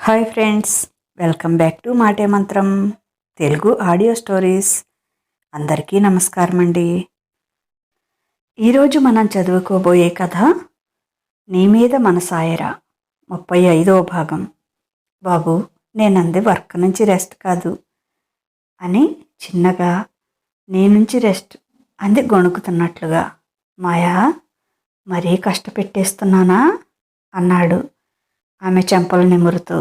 Hi friends, welcome back to మాటే మంత్రం Telugu audio stories. అందరికీ నమస్కారం అండి. ఈరోజు మనం చదువుకోబోయే కథ నీ మీద మనసాయరా 35వ భాగం. బాబు, నేనంది వర్క్ నుంచి రెస్ట్ కాదు అని చిన్నగా నీ నుంచి రెస్ట్ అంది గొణుకుతున్నట్లుగా. మాయా, మరీ కష్టపెట్టేస్తున్నానా అన్నాడు ఆమె చెంపలు నిమురుతూ.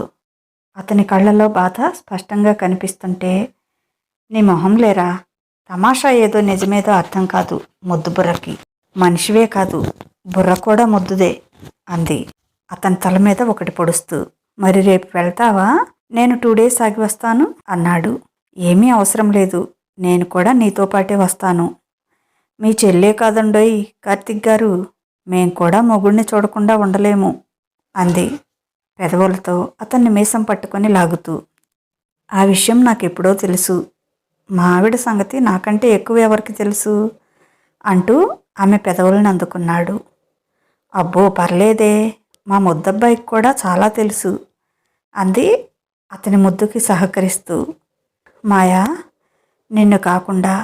అతని కళ్ళలో బాధ స్పష్టంగా కనిపిస్తుంటే, నీ మొహం లేరా, తమాషా ఏదో నిజమేదో అర్థం కాదు ముద్దు బుర్రకి. మనిషివే కాదు, బుర్ర కూడా ముద్దుదే అంది అతని తల మీద ఒకటి పొడుస్తూ. మరి రేపు వెళ్తావా? నేను 2 days ఆగి వస్తాను అన్నాడు. ఏమీ అవసరం లేదు, నేను కూడా నీతో పాటే వస్తాను. మీ చెల్లే కాదండోయ్ కార్తిక్ గారు, మేం కూడా మొగుడిని చూడకుండా ఉండలేము అంది పెదవులతో అతన్ని మీసం పట్టుకొని లాగుతూ. ఆ విషయం నాకెప్పుడో తెలుసు. మా ఆవిడ సంగతి నాకంటే ఎక్కువ ఎవరికి తెలుసు అంటూ ఆమె పెదవులను అందుకున్నాడు. అబ్బో పర్లేదే, మా ముద్దబ్బాయికి కూడా చాలా తెలుసు అంది అతని ముద్దుకి సహకరిస్తూ. మాయా, నిన్ను కాకుండా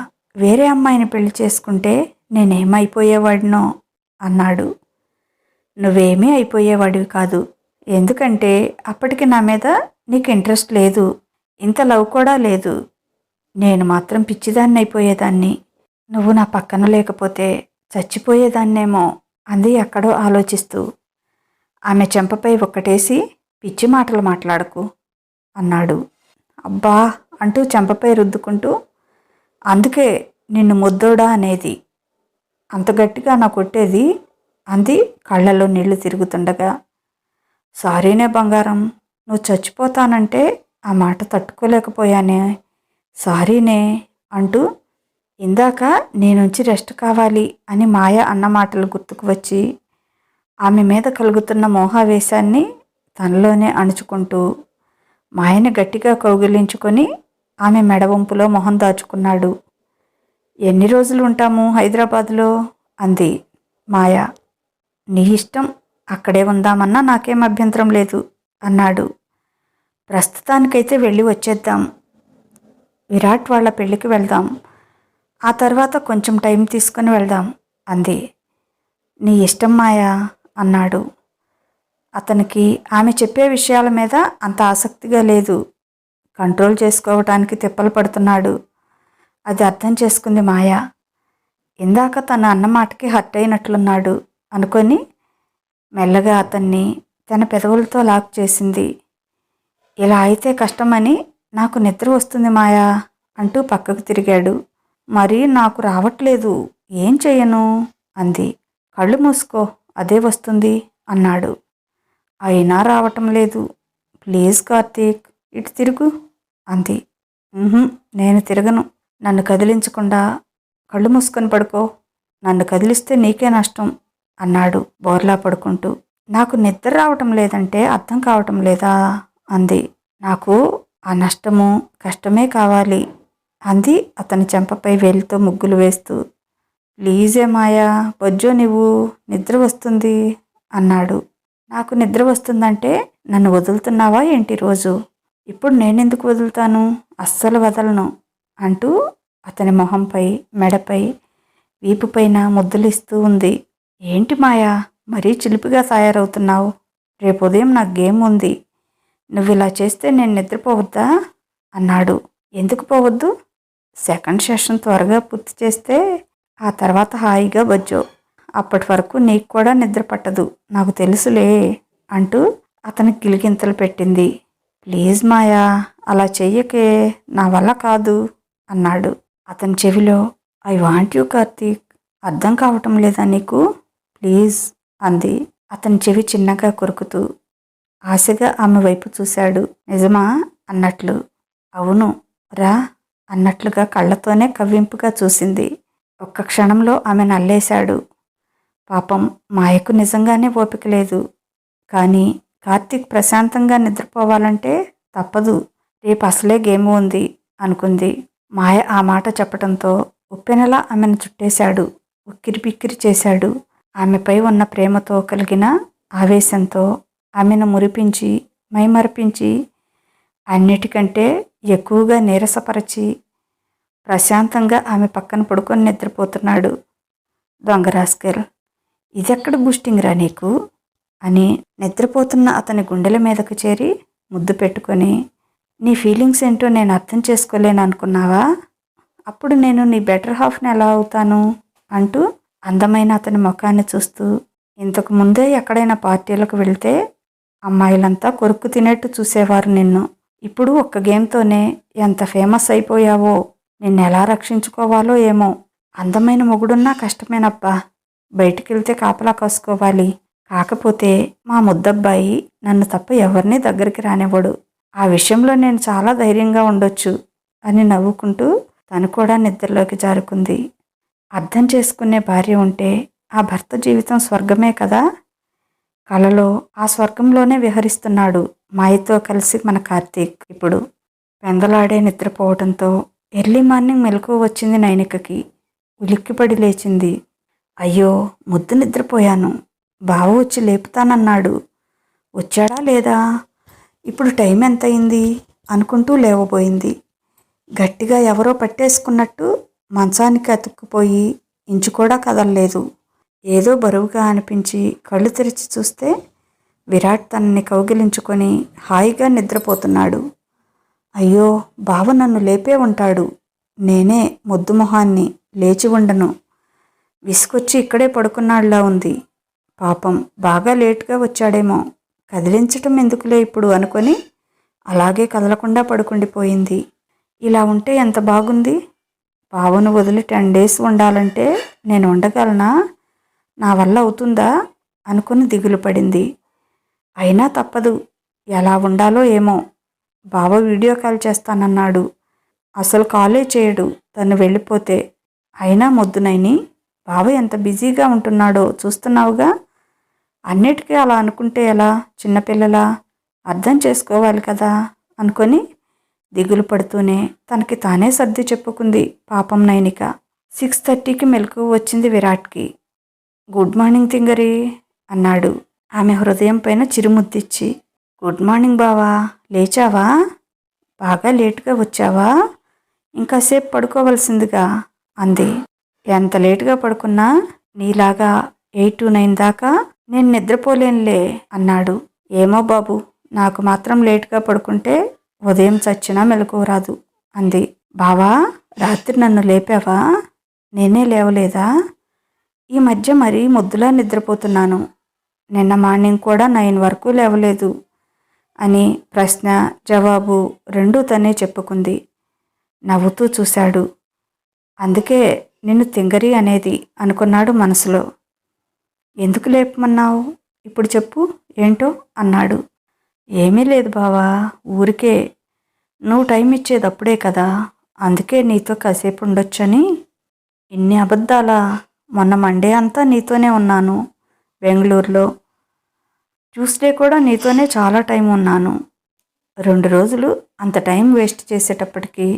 వేరే అమ్మాయిని పెళ్లి చేసుకుంటే నేనేమైపోయేవాడినో అన్నాడు. నువ్వేమీ అయిపోయేవాడివి కాదు, ఎందుకంటే అప్పటికి నా మీద నీకు ఇంట్రెస్ట్ లేదు, ఇంత లవ్ కూడా లేదు. నేను మాత్రం పిచ్చిదాన్ని అయిపోయేదాన్ని. నువ్వు నా పక్కన లేకపోతే చచ్చిపోయేదాన్నేమో అంది ఎక్కడో ఆలోచిస్తూ. ఆమె చెంపపై ఒక్కటేసి, పిచ్చి మాటలు మాట్లాడకు అన్నాడు. అబ్బా అంటూ చెంపపై రుద్దుకుంటూ, అందుకే నిన్ను ముద్దోడా అనేది, అంత గట్టిగా నా కొట్టేది అంది కళ్ళల్లో నీళ్లు తిరుగుతుండగా. సారీనే బంగారం, నువ్వు చచ్చిపోతానంటే ఆ మాట తట్టుకోలేకపోయానే, సారీనే అంటూ ఇందాక నీ నుంచి రెస్ట్ కావాలి అని మాయ అన్న మాటలు గుర్తుకు వచ్చి ఆమె మీద కలుగుతున్న మోహావేశాన్ని తనలోనే అణుచుకుంటూ మాయని గట్టిగా కౌగిలించుకొని ఆమె మెడవంపులో మొహం దాచుకున్నాడు. ఎన్ని రోజులు ఉంటాము హైదరాబాద్లో అంది మాయ. నీ ఇష్టం, అక్కడే ఉందామన్నా నాకేం అభ్యంతరం లేదు అన్నాడు. ప్రస్తుతానికైతే వెళ్ళి వచ్చేద్దాం, విరాట్ వాళ్ళ పెళ్ళికి వెళ్దాం, ఆ తర్వాత కొంచెం టైం తీసుకొని వెళ్దాం అంది. నీ ఇష్టం మాయా అన్నాడు. అతనికి ఆమె చెప్పే విషయాల మీద అంత ఆసక్తిగా లేదు, కంట్రోల్ చేసుకోవటానికి తిప్పలు పడుతున్నాడు. అది అర్థం చేసుకుంది మాయా. ఇందాక తన అన్నమాటకి హర్ట్ అయినట్లున్నాడు అనుకొని మెల్లగా అతన్ని తన పెదవులతో లాక్ చేసింది. ఇలా అయితే కష్టమని, నాకు నిద్ర వస్తుంది మాయా అంటూ పక్కకు తిరిగాడు. మరీ నాకు రావట్లేదు, ఏం చెయ్యను అంది. కళ్ళు మూసుకో, అదే వస్తుంది అన్నాడు. అయినా రావటం లేదు. ప్లీజ్ కార్తీక్, ఇటు తిరుగు అంది. నేను తిరగను, నన్ను కదిలించకుండా కళ్ళు మూసుకొని పడుకో, నన్ను కదిలిస్తే నీకే నష్టం అన్నాడు బోర్లా పడుకుంటూ. నాకు నిద్ర రావటం లేదంటే అర్థం కావటం లేదా అంది. నాకు ఆ నష్టము కష్టమే కావాలి అంది అతని చెంపపై వేలితో ముగ్గులు వేస్తూ. ప్లీజే మాయా, బొజ్జో నువ్వు, నిద్ర వస్తుంది అన్నాడు. నాకు నిద్ర వస్తుందంటే నన్ను వదులుతున్నావా ఏంటి రోజు? ఇప్పుడు నేనెందుకు వదులుతాను, అస్సలు వదలను అంటూ అతని మొహంపై, మెడపై, వీపుపైన ముద్దులిస్తూ ఉంది. ఏంటి మాయా, మరీ చిలిపిగా తయారవుతున్నావు? రేపు ఉదయం నాకు గేమ్ ఉంది, నువ్వు ఇలా చేస్తే నేను నిద్రపోవద్దా అన్నాడు. ఎందుకు పోవద్దు? 2nd సెషన్ త్వరగా పూర్తి చేస్తే ఆ తర్వాత హాయిగా బజ్జో, అప్పటి వరకు నీకు కూడా నిద్ర పట్టదు, నాకు తెలుసులే అంటూ అతని గిలిగింతలు పెట్టింది. ప్లీజ్ మాయా, అలా చెయ్యకే, నా వల్ల కాదు అన్నాడు. అతని చెవిలో, ఐ వాంట్ యూ కార్తీక్, అర్థం కావటం లేదా నీకు, ప్లీజ్ అంది అతని చెవి చిన్నగా కొరుకుతూ. ఆశగా ఆమె వైపు చూశాడు. నిజమా అన్నట్లు. అవును రా అన్నట్లుగా కళ్ళతోనే కవ్వింపుగా చూసింది. ఒక్క క్షణంలో ఆమె నల్లేశాడు. పాపం మాయకు నిజంగానే ఓపిక లేదు. కానీ కార్తీక్ ప్రశాంతంగా నిద్రపోవాలంటే తప్పదు, రేపు అసలే గేమ్ ఉంది అనుకుంది. మాయ ఆ మాట చెప్పడంతో ఉప్పెనలా ఆమెను చుట్టేశాడు, ఉక్కిరి బిక్కిరి చేశాడు. ఆమెపై ఉన్న ప్రేమతో కలిగిన ఆవేశంతో ఆమెను మురిపించి మైమరపించి అన్నిటికంటే ఎక్కువగా నీరసపరచి ప్రశాంతంగా ఆమె పక్కన పడుకొని నిద్రపోతున్నాడు. దొంగ రాస్కెల్, ఇదెక్కడ బూస్టింగ్ రా నీకు అని నిద్రపోతున్న అతని గుండెల మీదకు చేరి ముద్దు పెట్టుకొని, నీ ఫీలింగ్స్ ఏంటో నేను అర్థం చేసుకోలేను అనుకున్నావా? అప్పుడు నేను నీ బెటర్ హాఫ్ని ఎలా అవుతాను అంటూ అందమైన అతని ముఖాన్ని చూస్తూ, ఇంతకు ముందే ఎక్కడైనా పార్టీలకు వెళ్తే అమ్మాయిలంతా కొరుక్కు తినేట్టు చూసేవారు నిన్ను. ఇప్పుడు ఒక్క గేమ్తోనే ఎంత ఫేమస్ అయిపోయావో. నిన్నెలా రక్షించుకోవాలో ఏమో. అందమైన మొగుడున్నా కష్టమేనబ్బా. బయటికెళ్తే కాపలా కాసుకోవాలి. కాకపోతే మా ముద్దబ్బాయి నన్ను తప్ప ఎవరినీ దగ్గరికి రానివ్వడు. ఆ విషయంలో నేను చాలా ధైర్యంగా ఉండొచ్చు అని నవ్వుకుంటూ తను కూడా నిద్రలోకి జారుకుంది. అర్థం చేసుకునే భార్య ఉంటే ఆ భర్త జీవితం స్వర్గమే కదా. కలలో ఆ స్వర్గంలోనే విహరిస్తున్నాడు మాయతో కలిసి మన కార్తీక్. ఇప్పుడు పెందలాడే నిద్రపోవడంతో ఎర్లీ మార్నింగ్ మెలకువ వచ్చింది నైనికకి. ఉలిక్కిపడి లేచింది. అయ్యో, ముద్దు నిద్రపోయాను. బావ వచ్చి లేపుతానన్నాడు. వచ్చాడా లేదా? ఇప్పుడు టైం ఎంతయింది అనుకుంటూ లేవబోయింది. గట్టిగా ఎవరో పట్టేసుకున్నట్టు మంచానికి అతుక్కుపోయి ఇంచు కూడా కదలలేదు. ఏదో బరువుగా అనిపించి కళ్ళు తెరిచి చూస్తే విరాట్ తనని కౌగిలించుకొని హాయిగా నిద్రపోతున్నాడు. అయ్యో, బావ నన్ను లేపే ఉంటాడు. నేనే మొద్దు మొహాన్ని, లేచి ఉండను. విసుకొచ్చి ఇక్కడే పడుకున్నాడులా ఉంది. పాపం బాగా లేటుగా వచ్చాడేమో, కదిలించటం ఎందుకులే ఇప్పుడు అనుకొని అలాగే కదలకుండా పడుకుండిపోయింది. ఇలా ఉంటే ఎంత బాగుంది. బావను వదిలి 10 days ఉండాలంటే నేను ఉండగలనా? నా వల్ల అవుతుందా అనుకుని దిగులు పడింది. అయినా తప్పదు. ఎలా ఉండాలో ఏమో. బావ వీడియో కాల్ చేస్తానన్నాడు. అసలు కాలే చేయడు తను వెళ్ళిపోతే. అయినా మొద్దునైని బావ ఎంత బిజీగా ఉంటున్నాడో చూస్తున్నావుగా. అన్నిటికీ అలా అనుకుంటే ఎలా? చిన్నపిల్లలా అర్థం చేసుకోవాలి కదా అనుకొని దిగులు పడుతూనే తనకి తానే సర్ది చెప్పుకుంది పాపం నైనిక. 6:30కి మెలకువ వచ్చింది విరాట్కి. గుడ్ మార్నింగ్ తింగరి అన్నాడు ఆమె హృదయం పైన చిరుముద్దిచ్చి. గుడ్ మార్నింగ్ బావా, లేచావా? బాగా లేటుగా వచ్చావా? ఇంకాసేపు పడుకోవలసిందిగా అంది. ఎంత లేటుగా పడుకున్నా నీలాగా 8 to 9 దాకా నేను నిద్రపోలేనులే అన్నాడు. ఏమో బాబు, నాకు మాత్రం లేటుగా పడుకుంటే ఉదయం చచ్చినా మెలకువ రాదు అంది. బావా, రాత్రి నన్ను లేపావా? నేనే లేవలేదా? ఈ మధ్య మరీ ముద్దులా నిద్రపోతున్నాను. నిన్న మార్నింగ్ కూడా 9 వరకు లేవలేదు అని ప్రశ్న జవాబు రెండూ తనే చెప్పుకుంది. నవ్వుతూ చూశాడు. అందుకే నిన్ను తింగరి అనేది అనుకున్నాడు మనసులో. ఎందుకు లేపమన్నావు? ఇప్పుడు చెప్పు ఏంటో అన్నాడు. ఏమీ లేదు బావా, ఊరికే. నువ్వు టైం ఇచ్చేది అప్పుడే కదా, అందుకే నీతో కాసేపు ఉండొచ్చని. ఇన్ని అబద్ధాలా? మొన్న మండే అంతా నీతోనే ఉన్నాను బెంగళూరులో. ట్యూస్డే కూడా నీతోనే చాలా టైం ఉన్నాను. 2 రోజులు అంత టైం వేస్ట్ చేసేటప్పటికి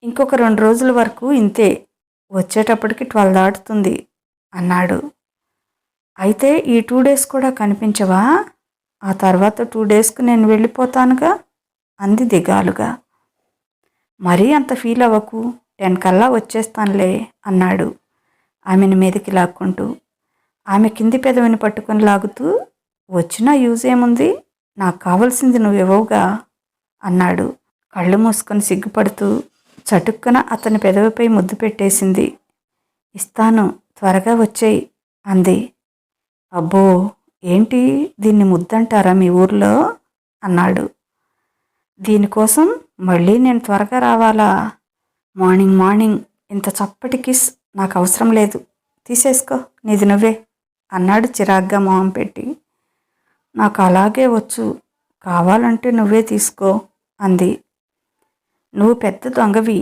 ఇంకొక 2 రోజుల వరకు ఇంతే. వచ్చేటప్పటికి 12 దాటుతుంది అన్నాడు. అయితే ఈ 2 days కూడా కనిపించవా? ఆ తర్వాత 2 daysకు నేను వెళ్ళిపోతానుగా అంది దిగాలుగా. మరీ అంత ఫీల్ అవ్వకు, 10 కల్లా వచ్చేస్తానులే అన్నాడు ఆమెను మీదకి లాక్కుంటూ. ఆమె కింది పెదవిని పట్టుకొని లాగుతూ, వచ్చినా యూజ్ ఏముంది, నాకు కావాల్సింది నువ్వివ్వవుగా అన్నాడు. కళ్ళు మూసుకొని సిగ్గుపడుతూ చటుక్కున అతని పెదవిపై ముద్దు పెట్టేసింది. ఇస్తాను, త్వరగా వచ్చేయి అంది. అబ్బో, ఏంటి దీన్ని ముద్దంటారా మీ ఊర్లో అన్నాడు. దీనికోసం మళ్ళీ నేను త్వరగా రావాలా? మార్నింగ్ ఇంత చప్పటి కిస్ నాకు అవసరం లేదు. తీసేసుకో, నీది నువ్వే అన్నాడు చిరాగ్గా మొహం పెట్టి. నాకు అలాగే వచ్చు, కావాలంటే నువ్వే తీసుకో అంది. నువ్వు పెద్ద దొంగవి.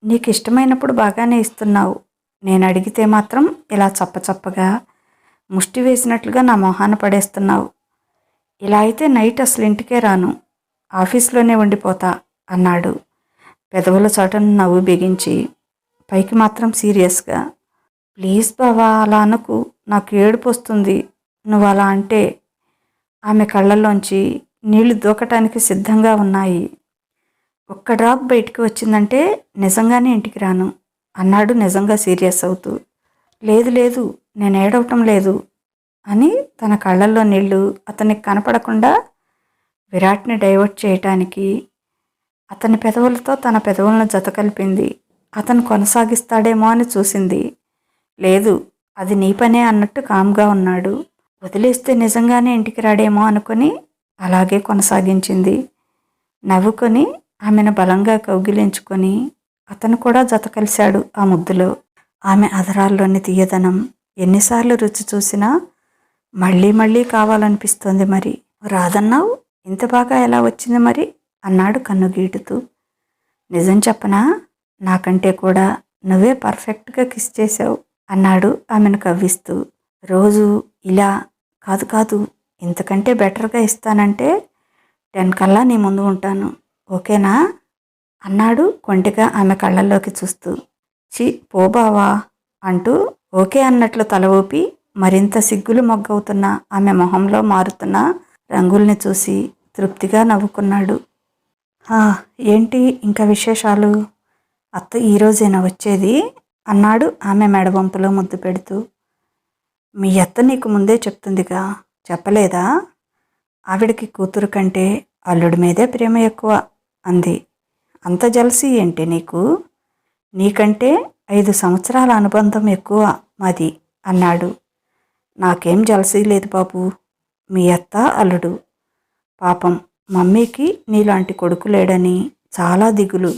నీకు ఇష్టమైనప్పుడు బాగానే ఇస్తున్నావు. నేను అడిగితే మాత్రం ఇలా చప్పచప్పగా ముష్టి వేసినట్లుగా నా మొహాన పడేస్తున్నావు. ఇలా అయితే నైట్ అసలు ఇంటికే రాను, ఆఫీస్లోనే ఉండిపోతా అన్నాడు పెదవుల చాటున నవ్వు బిగించి. పైకి మాత్రం సీరియస్గా. ప్లీజ్ బావా, అలా అనకు, నాకు ఏడుపు వస్తుంది నువ్వు అలా అంటే. ఆమె కళ్ళల్లోంచి నీళ్లు దూకటానికి సిద్ధంగా ఉన్నాయి. ఒక్క డ్రాప్ బయటికి వచ్చిందంటే నిజంగానే ఇంటికి రాను అన్నాడు నిజంగా సీరియస్ అవుతూ. లేదు లేదు, నేను ఏడవటం లేదు అని తన కళ్ళల్లో నీళ్లు అతనికి కనపడకుండా విరాట్ని డైవర్ట్ చేయటానికి అతని పెదవులతో తన పెదవులను జతకలిపింది. అతను కొనసాగిస్తాడేమో అని చూసింది. లేదు, అది నీ పనే అన్నట్టు కామ్గా ఉన్నాడు. వదిలేస్తే నిజంగానే ఇంటికి రాడేమో అనుకుని అలాగే కొనసాగించింది. నవ్వుకొని ఆమెను బలంగా కౌగిలించుకొని అతను కూడా జత కలిశాడు ఆ ముద్దులో. ఆమె అధరాల్లోని తీయదనం ఎన్నిసార్లు రుచి చూసినా మళ్ళీ మళ్ళీ కావాలనిపిస్తోంది. మరి రాదన్నావు, ఇంత బాగా ఎలా వచ్చింది మరి అన్నాడు కన్నుగీటుతూ. నిజం చెప్పనా, నాకంటే కూడా నువ్వే పర్ఫెక్ట్గా కిస్ చేశావు అన్నాడు ఆమెను కవ్విస్తూ. రోజు ఇలా కాదు కాదు, ఇంతకంటే బెటర్గా ఇస్తానంటే 10 కల్లా నీ ముందు ఉంటాను, ఓకేనా అన్నాడు కొంటిగా ఆమె కళ్ళల్లోకి చూస్తూ. చి పో బావా అంటూ ఓకే అన్నట్లు తల ఊపి మరింత సిగ్గులు మొగ్గవుతున్న ఆమె మొహంలో మారుతున్న రంగుల్ని చూసి తృప్తిగా నవ్వుకున్నాడు. ఏంటి ఇంకా విశేషాలు? అత్త ఈరోజేనా వచ్చేది అన్నాడు ఆమె మెడవంపులో ముద్దు పెడుతూ. మీ అత్త నీకు ముందే చెప్తుందిగా, చెప్పలేదా? ఆవిడికి కూతురు కంటే అల్లుడి మీదే ప్రేమ ఎక్కువ అంది. అంత జలసి ఏంటి నీకు? నీకంటే 5 సంవత్సరాల అనుబంధం ఎక్కువ మాది అన్నాడు. నాకేం జలసీ లేదు బాబు, మీ అత్త అల్లుడు. పాపం మమ్మీకి నీలాంటి కొడుకు లేడని చాలా దిగులు.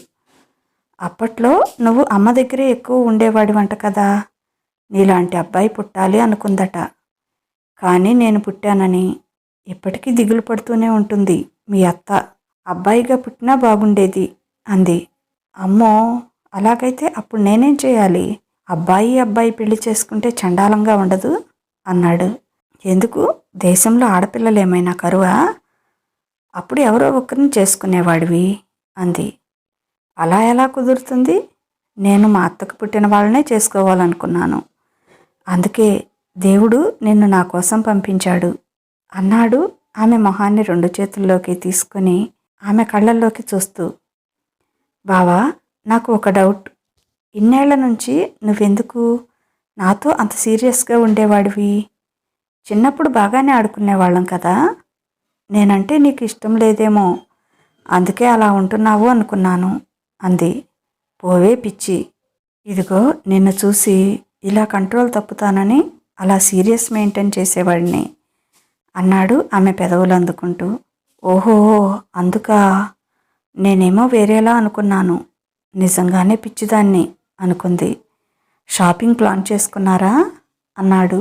అప్పట్లో నువ్వు అమ్మ దగ్గరే ఎక్కువ ఉండేవాడివంట కదా, నీలాంటి అబ్బాయి పుట్టాలి అనుకుందట. కానీ నేను పుట్టానని ఇప్పటికీ దిగులు పడుతూనే ఉంటుంది మీ అత్త. అబ్బాయిగా పుట్టినా బాగుండేది అంది. అమ్మో, అలాగైతే అప్పుడు నేనేం చేయాలి? అబ్బాయి పెళ్లి చేసుకుంటే చండాలంగా ఉండదు అన్నాడు. ఎందుకు, దేశంలో ఆడపిల్లలు ఏమైనా కరువా? అప్పుడు ఎవరో ఒకరిని చేసుకునేవాడివి అంది. అలా ఎలా కుదురుతుంది? నేను మా అత్తకు పుట్టిన వాళ్ళనే చేసుకోవాలనుకున్నాను. అందుకే దేవుడు నిన్ను నా కోసం పంపించాడు అన్నాడు ఆమె మొహాన్ని 2 చేతుల్లోకి తీసుకుని ఆమె కళ్ళల్లోకి చూస్తూ. బావా, నాకు ఒక డౌట్. ఇన్నేళ్ల నుంచి నువ్వెందుకు నాతో అంత సీరియస్గా ఉండేవాడివి? చిన్నప్పుడు బాగానే ఆడుకునేవాళ్ళం కదా, నేనంటే నీకు ఇష్టం లేదేమో, అందుకే అలా ఉంటున్నావు అనుకున్నాను అంది. పోవే పిచ్చి, ఇదిగో నిన్ను చూసి ఇలా కంట్రోల్ తప్పుతానని అలా సీరియస్ మెయింటైన్ చేసేవాడిని అన్నాడు ఆమె పెదవులు అందుకుంటూ. ఓహో, అందుకా, నేనేమో వేరేలా అనుకున్నాను. నిజంగానే పిచ్చిదాన్ని అనుకుంది. షాపింగ్ ప్లాన్ చేసుకున్నారా అన్నాడు.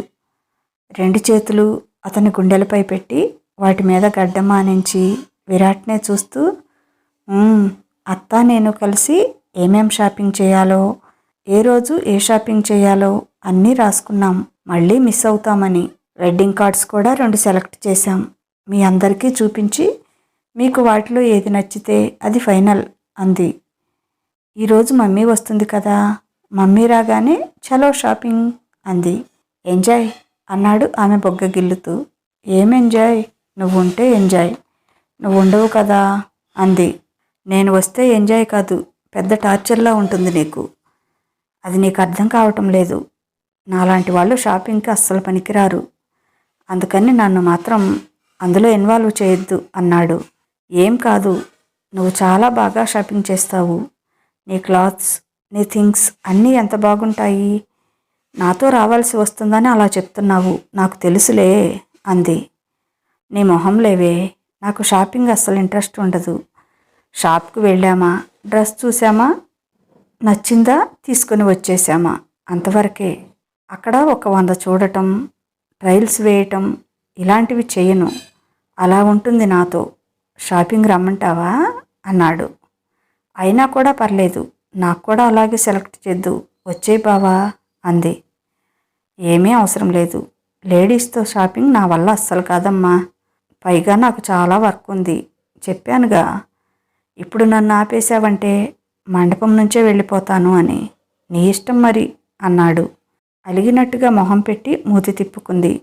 2 చేతులు అతని గుండెలపై పెట్టి వాటి మీద గడ్డమానించి విరాట్నే చూస్తూ, అత్త నేను కలిసి ఏమేం షాపింగ్ చేయాలో, ఏ రోజు ఏ షాపింగ్ చేయాలో అన్నీ రాసుకున్నాం. మళ్ళీ మిస్ అవుతామని వెడ్డింగ్ కార్డ్స్ కూడా 2 సెలెక్ట్ చేశాం. మీ అందరికీ చూపించి మీకు వాటిలో ఏది నచ్చితే అది ఫైనల్ అంది. ఈరోజు మమ్మీ వస్తుంది కదా, మమ్మీ రాగానే చలో షాపింగ్ అంది. ఎంజాయ్ అన్నాడు ఆమె బొగ్గ గిల్లుతూ. ఏం ఎంజాయ్? నువ్వు ఉంటే ఎంజాయ్, నువ్వు ఉండవు కదా అంది. నేను వస్తే ఎంజాయ్ కాదు, పెద్ద టార్చర్లా ఉంటుంది నీకు. అది నీకు అర్థం కావటం లేదు. నాలాంటి వాళ్ళు షాపింగ్కి అస్సలు పనికిరారు, అందుకని నన్ను మాత్రం అందులో ఇన్వాల్వ్ చేయొద్దు అన్నాడు. ఏం కాదు, నువ్వు చాలా బాగా షాపింగ్ చేస్తావు. నీ క్లాత్స్, నీ థింగ్స్ అన్నీ ఎంత బాగుంటాయి. నాతో రావాల్సి వస్తుందని అలా చెప్తున్నావు, నాకు తెలుసులే అంది. నీ మొహం లేవే, నాకు షాపింగ్ అస్సలు ఇంట్రెస్ట్ ఉండదు. షాప్కి వెళ్ళామా, డ్రెస్ చూసామా, నచ్చిందా, తీసుకొని వచ్చేసామా, అంతవరకే. అక్కడ ఒక 100 చూడటం, ట్రయల్స్ వేయటం ఇలాంటివి చేయను. అలా ఉంటుంది నాతో. షాపింగ్ రమ్మంటావా అన్నాడు. అయినా కూడా పర్లేదు, నాకు కూడా అలాగే సెలెక్ట్ చేద్దు, వచ్చే బావా అంది. ఏమీ అవసరం లేదు, లేడీస్తో షాపింగ్ నా వల్ల అస్సలు కాదమ్మా. పైగా నాకు చాలా వర్క్ ఉంది, చెప్పానుగా. ఇప్పుడు నన్ను ఆపేశావంటే మండపం నుంచే వెళ్ళిపోతాను అని. నీ ఇష్టం మరి అన్నాడు. అలిగినట్టుగా మొహం పెట్టి మూతి తిప్పుకుంది.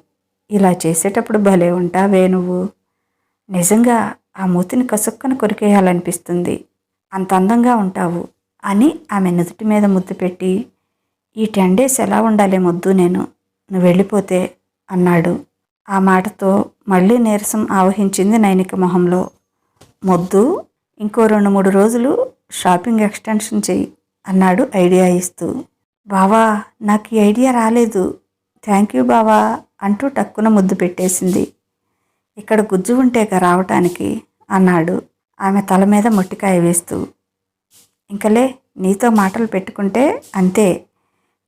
ఇలా చేసేటప్పుడు భలే ఉంటావే నువ్వు. నిజంగా ఆ మూతిని కసుక్కన కొరికేయాలనిపిస్తుంది. అంత అందంగా ఉంటావు అని ఆమె నుదుటి మీద ముద్దు పెట్టి, ఈ 10 డేస్ ఎలా ఉండాలే మొద్దు నేను, నువ్వు వెళ్ళిపోతే అన్నాడు. ఆ మాటతో మళ్ళీ నీరసం ఆవహించింది నైనిక మొహంలో. మొద్దు, ఇంకో 2-3 రోజులు షాపింగ్ ఎక్స్టెన్షన్ చెయ్యి అన్నాడు ఐడియా ఇస్తూ. బావా, నాకు ఈ ఐడియా రాలేదు, థ్యాంక్ యూ బావా అంటూ టక్కున ముద్దు పెట్టేసింది. ఇక్కడ గుజ్జు ఉంటేగా రావటానికి అన్నాడు ఆమె తల మీద మొట్టికాయ వేస్తూ. ఇంకలే, నీతో మాటలు పెట్టుకుంటే అంతే,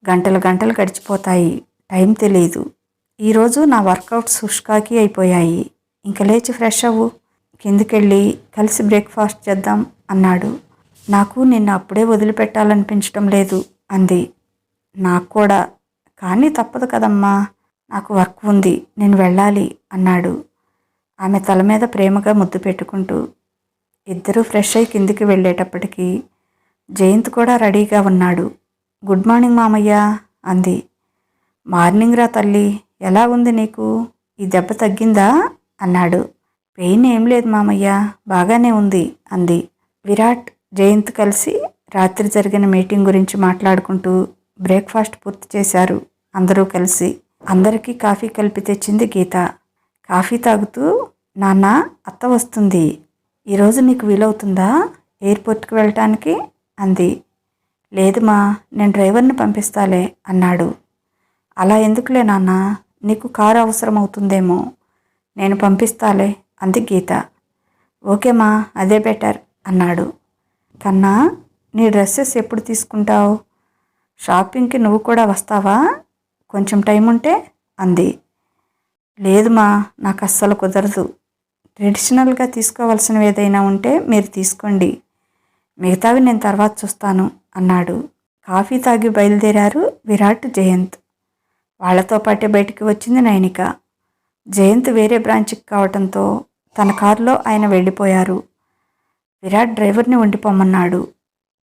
గంటలు గంటలు గడిచిపోతాయి, టైం తెలియదు. ఈరోజు నా వర్కౌట్స్ హుష్కాకి అయిపోయాయి. ఇంక లేచి ఫ్రెష్ అవ్వు, కిందికెళ్ళి కలిసి బ్రేక్ఫాస్ట్ చేద్దాం అన్నాడు. నాకు నిన్ను అప్పుడే వదిలిపెట్టాలనిపించడం లేదు అంది. నాకు కూడా, కానీ తప్పదు కదమ్మా, నాకు వర్క్ ఉంది, నేను వెళ్ళాలి అన్నాడు ఆమె తల మీద ప్రేమగా ముద్దు పెట్టుకుంటూ. ఇద్దరూ ఫ్రెష్ అయి కిందికి వెళ్ళేటప్పటికీ జయంత్ కూడా రెడీగా ఉన్నాడు. గుడ్ మార్నింగ్ మామయ్య అంది. మార్నింగ్ రా తల్లి, ఎలా ఉంది నీకు, ఈ దెబ్బ తగ్గిందా అన్నాడు. పెయిన్ ఏం లేదు మామయ్య, బాగానే ఉంది అంది. విరాట్, జయంత్ కలిసి రాత్రి జరిగిన మీటింగ్ గురించి మాట్లాడుకుంటూ బ్రేక్ఫాస్ట్ పూర్తి చేశారు. అందరూ కలిసి అందరికీ కాఫీ కలిపి తెచ్చింది గీత. కాఫీ తాగుతూ, నాన్న, అత్త వస్తుంది, ఈరోజు నీకు వీలవుతుందా ఎయిర్పోర్ట్కి వెళ్ళటానికి అంది. లేదుమా, నేను డ్రైవర్ని పంపిస్తాలే అన్నాడు. అలా ఎందుకులే నాన్న, నీకు కారు అవసరం అవుతుందేమో, నేను పంపిస్తాలే అంది గీత. ఓకేమా, అదే బెటర్ అన్నాడు. కన్నా, నీ డ్రెస్సెస్ ఎప్పుడు తీసుకుంటావు, షాపింగ్కి నువ్వు కూడా వస్తావా, కొంచెం టైం ఉంటే అంది. లేదుమా, నాకు అస్సలు కుదరదు, ట్రెడిషనల్గా తీసుకోవాల్సినవి ఏదైనా ఉంటే మీరు తీసుకోండి, మిగతావి నేను తర్వాత చూస్తాను అన్నాడు. కాఫీ తాగి బయలుదేరారు విరాట్, జయంత్. వాళ్లతో పాటే బయటికి వచ్చింది నైనిక. జయంత్ వేరే బ్రాంచ్కి కావటంతో తన కారులో ఆయన వెళ్ళిపోయారు. విరాట్ డ్రైవర్ని ఉండిపోమన్నాడు,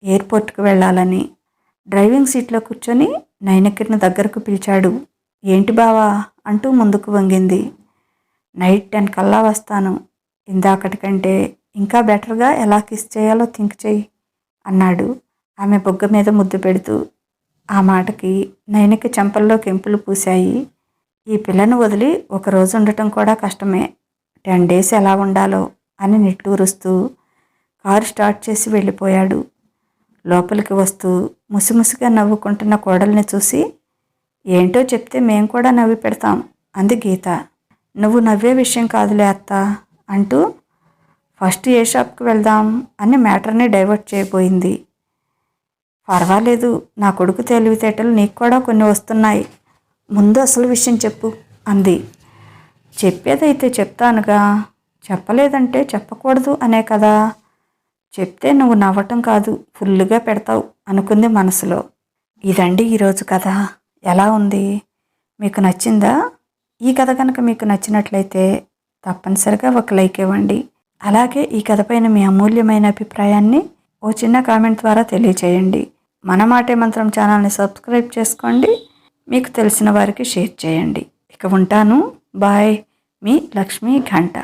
ఎయిర్పోర్ట్కి వెళ్ళాలని. డ్రైవింగ్ సీట్లో కూర్చొని నైనికను దగ్గరకు పిలిచాడు. ఏంటి బావా అంటూ ముందుకు వంగింది. నైట్ 10 కల్లా వస్తాను, ఇందాకటి కంటే ఇంకా బెటర్గా ఎలా కిస్ చేయాలో థింక్ చెయ్యి అన్నాడు ఆమె బొగ్గ మీద ముద్దు పెడుతూ. ఆ మాటకి నైనిక చెంపల్లో కెంపులు పూశాయి. ఈ పిల్లను వదిలి ఒకరోజు ఉండటం కూడా కష్టమే, 10 డేస్ ఎలా ఉండాలో అని నిట్టూరుస్తూ కారు స్టార్ట్ చేసి వెళ్ళిపోయాడు. లోపలికి వస్తూ ముసిముసిగా నవ్వుకుంటున్న కోడల్ని చూసి, ఏంటో చెప్తే మేం కూడా నవ్వి పెడతాం అంది గీత. నువ్వు నవ్వే విషయం కాదులే అత్త అంటూ ఫస్ట్ ఏ షాప్కి వెళ్దాం అని మ్యాటర్ని డైవర్ట్ చేయబోయింది. పర్వాలేదు, నా కొడుకు తెలివితేటలు నీకు కూడా కొన్ని వస్తున్నాయి, ముందు అసలు విషయం చెప్పు అంది. చెప్పేదైతే చెప్తానుగా, చెప్పలేదంటే చెప్పకూడదు అనే కదా, చెప్తే నువ్వు నవ్వటం కాదు ఫుల్లుగా పెడతావు అనుకుంది మనసులో. ఇదండి ఈరోజు కథ. ఎలా ఉంది, మీకు నచ్చిందా? ఈ కథ కనుక మీకు నచ్చినట్లయితే తప్పనిసరిగా ఒక లైక్ ఇవ్వండి. అలాగే ఈ కథపైన మీ అమూల్యమైన అభిప్రాయాన్ని ఓ చిన్న కామెంట్ ద్వారా తెలియచేయండి. మన మాటే మంత్రం ఛానల్ని సబ్స్క్రైబ్ చేసుకోండి, మీకు తెలిసిన వారికి షేర్ చేయండి. ఇక ఉంటాను, బాయ్. మీ లక్ష్మీ ఘంట.